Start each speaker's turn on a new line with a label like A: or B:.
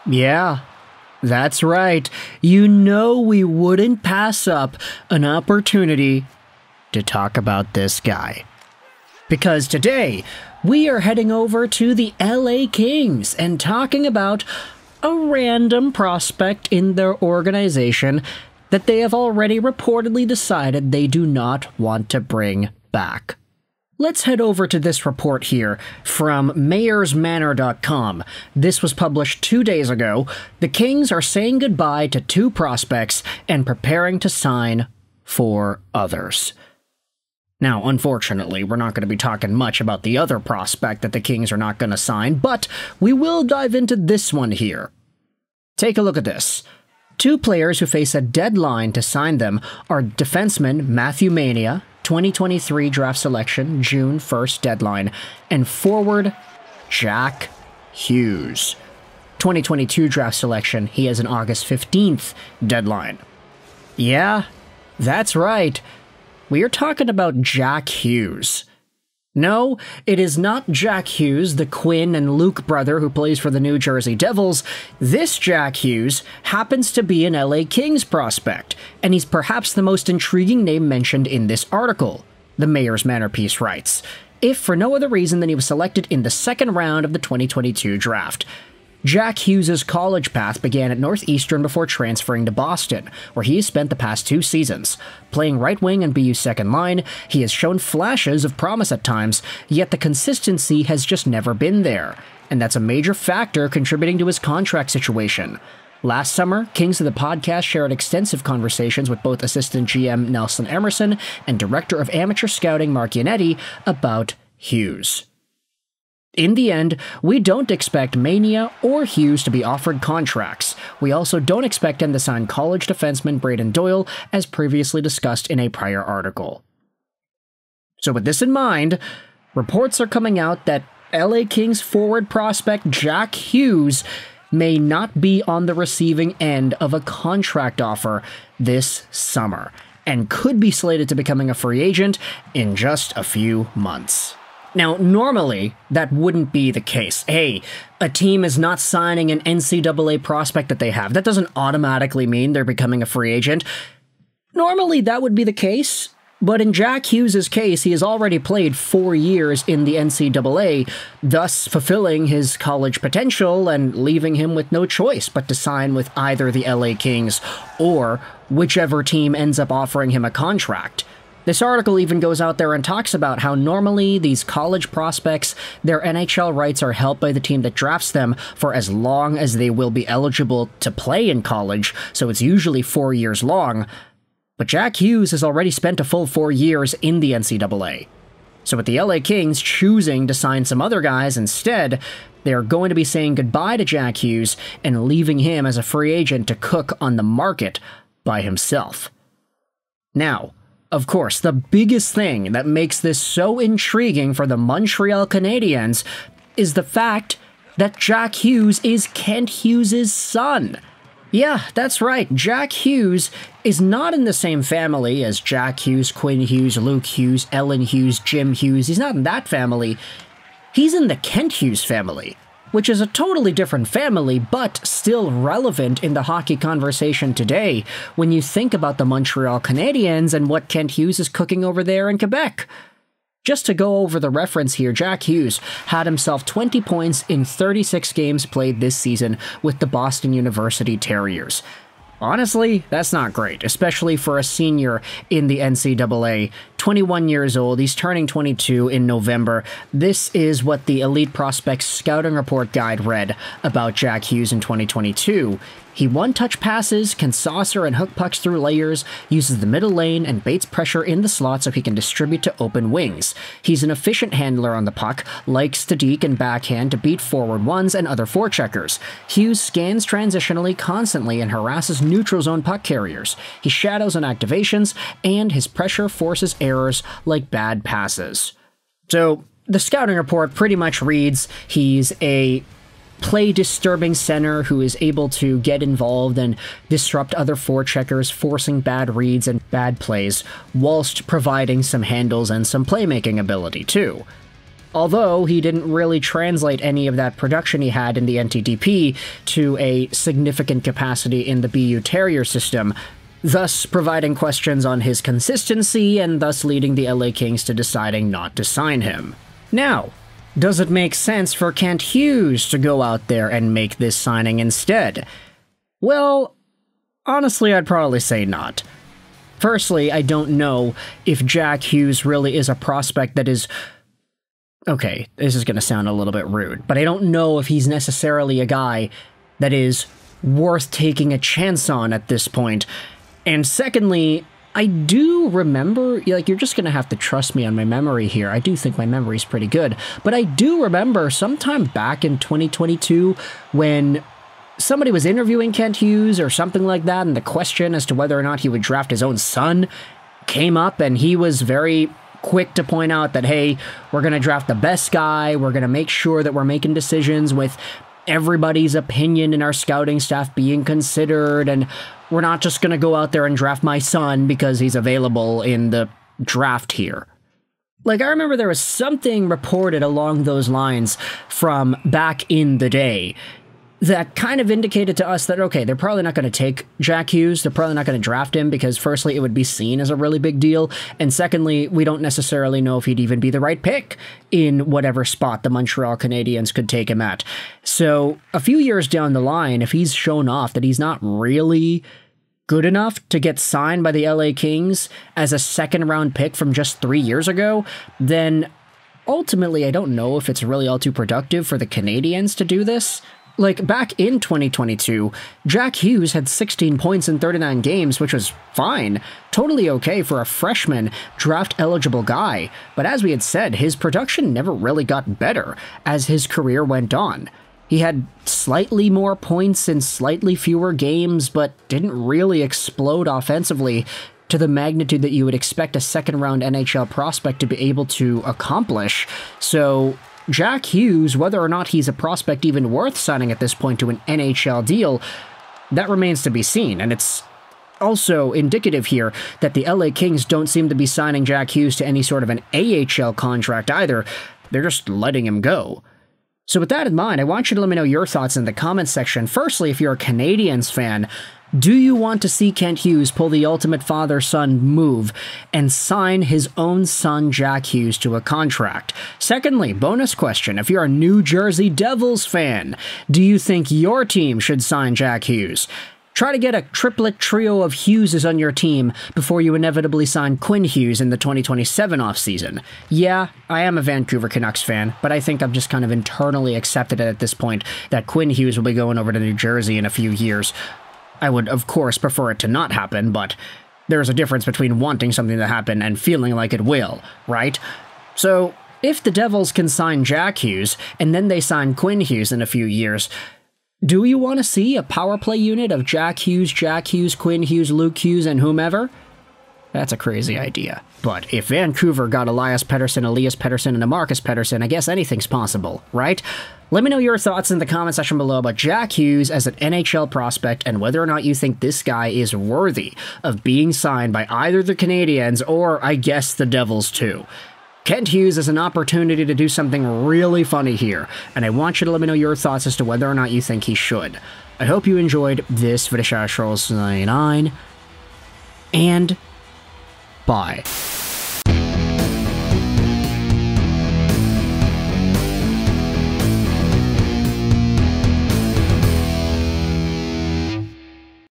A: Yeah, that's right. You know we wouldn't pass up an opportunity to talk about this guy. Because today, we are heading over to the LA Kings and talking about a random prospect in their organization that they have already reportedly decided they do not want to bring back. Let's head over to this report here from mayorsmanor.com. This was published 2 days ago. The Kings are saying goodbye to 2 prospects and preparing to sign 4 others. Now, unfortunately, we're not going to be talking much about the other prospect that the Kings are not going to sign, but we will dive into this one here. Take a look at this. 2 players who face a deadline to sign them are defenseman Matthew Mania, 2023 draft selection, June 1st deadline, and forward Jack Hughes. 2022 draft selection, he has an August 15th deadline. Yeah, that's right. We are talking about Jack Hughes. No, it is not Jack Hughes, the Quinn and Luke brother who plays for the New Jersey Devils. This Jack Hughes happens to be an LA Kings prospect, and he's perhaps the most intriguing name mentioned in this article, the Mayor's Manor piece writes, if for no other reason than he was selected in the second round of the 2022 draft. Jack Hughes' college path began at Northeastern before transferring to Boston, where he has spent the past 2 seasons. Playing right wing and BU's second line, he has shown flashes of promise at times, yet the consistency has just never been there, and that's a major factor contributing to his contract situation. Last summer, Kings of the Podcast shared extensive conversations with both assistant GM Nelson Emerson and director of amateur scouting Mark Yannetti about Hughes. In the end, we don't expect Mania or Hughes to be offered contracts. We also don't expect him to sign college defenseman Braden Doyle, as previously discussed in a prior article. So with this in mind, reports are coming out that LA Kings forward prospect Jack Hughes may not be on the receiving end of a contract offer this summer, and could be slated to becoming a free agent in just a few months. Now, normally, that wouldn't be the case. Hey, a team is not signing an NCAA prospect that they have. That doesn't automatically mean they're becoming a free agent. Normally, that would be the case, but in Jack Hughes' case, he has already played 4 years in the NCAA, thus fulfilling his college potential and leaving him with no choice but to sign with either the LA Kings or whichever team ends up offering him a contract. This article even goes out there and talks about how normally these college prospects, their NHL rights are held by the team that drafts them for as long as they will be eligible to play in college, so it's usually 4 years long. But Jack Hughes has already spent a full 4 years in the NCAA. So with the LA Kings choosing to sign some other guys instead, they are going to be saying goodbye to Jack Hughes and leaving him as a free agent to cook on the market by himself. Now, of course, the biggest thing that makes this so intriguing for the Montreal Canadiens is the fact that Jack Hughes is Kent Hughes' son. Yeah, that's right, Jack Hughes is not in the same family as Jack Hughes, Quinn Hughes, Luke Hughes, Ellen Hughes, Jim Hughes. He's not in that family. He's in the Kent Hughes family, which is a totally different family, but still relevant in the hockey conversation today when you think about the Montreal Canadiens and what Kent Hughes is cooking over there in Quebec. Just to go over the reference here, Jack Hughes had himself 20 points in 36 games played this season with the Boston University Terriers. Honestly, that's not great, especially for a senior in the NCAA. 21 years old, he's turning 22 in November. This is what the Elite Prospects Scouting Report Guide read about Jack Hughes in 2022. He one-touch passes, can saucer and hook pucks through layers, uses the middle lane, and baits pressure in the slot so he can distribute to open wings. He's an efficient handler on the puck, likes to deke and backhand to beat forward ones and other forecheckers. Hughes scans transitionally constantly and harasses neutral zone puck carriers. He shadows on activations, and his pressure forces errors like bad passes. So, the scouting report pretty much reads he's a play-disturbing center who is able to get involved and disrupt other forecheckers, forcing bad reads and bad plays, whilst providing some handles and some playmaking ability, too. although he didn't really translate any of that production he had in the NTDP to a significant capacity in the BU Terrier system, thus providing questions on his consistency and thus leading the LA Kings to deciding not to sign him. Now, does it make sense for Kent Hughes to go out there and make this signing instead? Well, honestly, I'd probably say not. Firstly, I don't know if Jack Hughes really is a prospect that is... Okay, this is going to sound a little bit rude, but I don't know if he's necessarily a guy that is worth taking a chance on at this point. And secondly, I do remember, like, you're just going to have to trust me on my memory here. I do think my memory's pretty good. But I do remember sometime back in 2022 when somebody was interviewing Kent Hughes or something like that, and the question as to whether or not he would draft his own son came up, and he was very quick to point out that, hey, we're going to draft the best guy, we're going to make sure that we're making decisions with everybody's opinion in our scouting staff being considered, and we're not just going to go out there and draft my son because he's available in the draft here. Like, I remember there was something reported along those lines from back in the day that kind of indicated to us that, okay, they're probably not going to take Jack Hughes, they're probably not going to draft him because, firstly, it would be seen as a really big deal, and secondly, we don't necessarily know if he'd even be the right pick in whatever spot the Montreal Canadiens could take him at. So, a few years down the line, if he's shown off that he's not really good enough to get signed by the LA Kings as a second-round pick from just 3 years ago, then ultimately I don't know if it's really all too productive for the Canadiens to do this. Like, back in 2022, Jack Hughes had 16 points in 39 games, which was fine. Totally okay for a freshman, draft-eligible guy. But as we had said, his production never really got better as his career went on. He had slightly more points in slightly fewer games, but didn't really explode offensively to the magnitude that you would expect a second-round NHL prospect to be able to accomplish. So Jack Hughes, whether or not he's a prospect even worth signing at this point to an NHL deal, that remains to be seen, and it's also indicative here that the LA Kings don't seem to be signing Jack Hughes to any sort of an AHL contract either. They're just letting him go. So with that in mind, I want you to let me know your thoughts in the comments section. Firstly, if you're a Canadiens fan, do you want to see Kent Hughes pull the ultimate father-son move and sign his own son Jack Hughes to a contract? Secondly, bonus question, if you're a New Jersey Devils fan, do you think your team should sign Jack Hughes? Try to get a triplet trio of Hugheses on your team before you inevitably sign Quinn Hughes in the 2027 offseason. Yeah, I am a Vancouver Canucks fan, but I think I've just kind of internally accepted it at this point that Quinn Hughes will be going over to New Jersey in a few years. I would, of course, prefer it to not happen, but there's a difference between wanting something to happen and feeling like it will, right? So, if the Devils can sign Jack Hughes, and then they sign Quinn Hughes in a few years, do you want to see a power play unit of Jack Hughes, Quinn Hughes, Luke Hughes, and whomever? That's a crazy idea. But if Vancouver got Elias Pettersson, and a Marcus Pettersson, I guess anything's possible, right? Let me know your thoughts in the comment section below about Jack Hughes as an NHL prospect and whether or not you think this guy is worthy of being signed by either the Canadiens or, I guess, the Devils too. Kent Hughes has an opportunity to do something really funny here, and I want you to let me know your thoughts as to whether or not you think he should. I hope you enjoyed this video, and bye.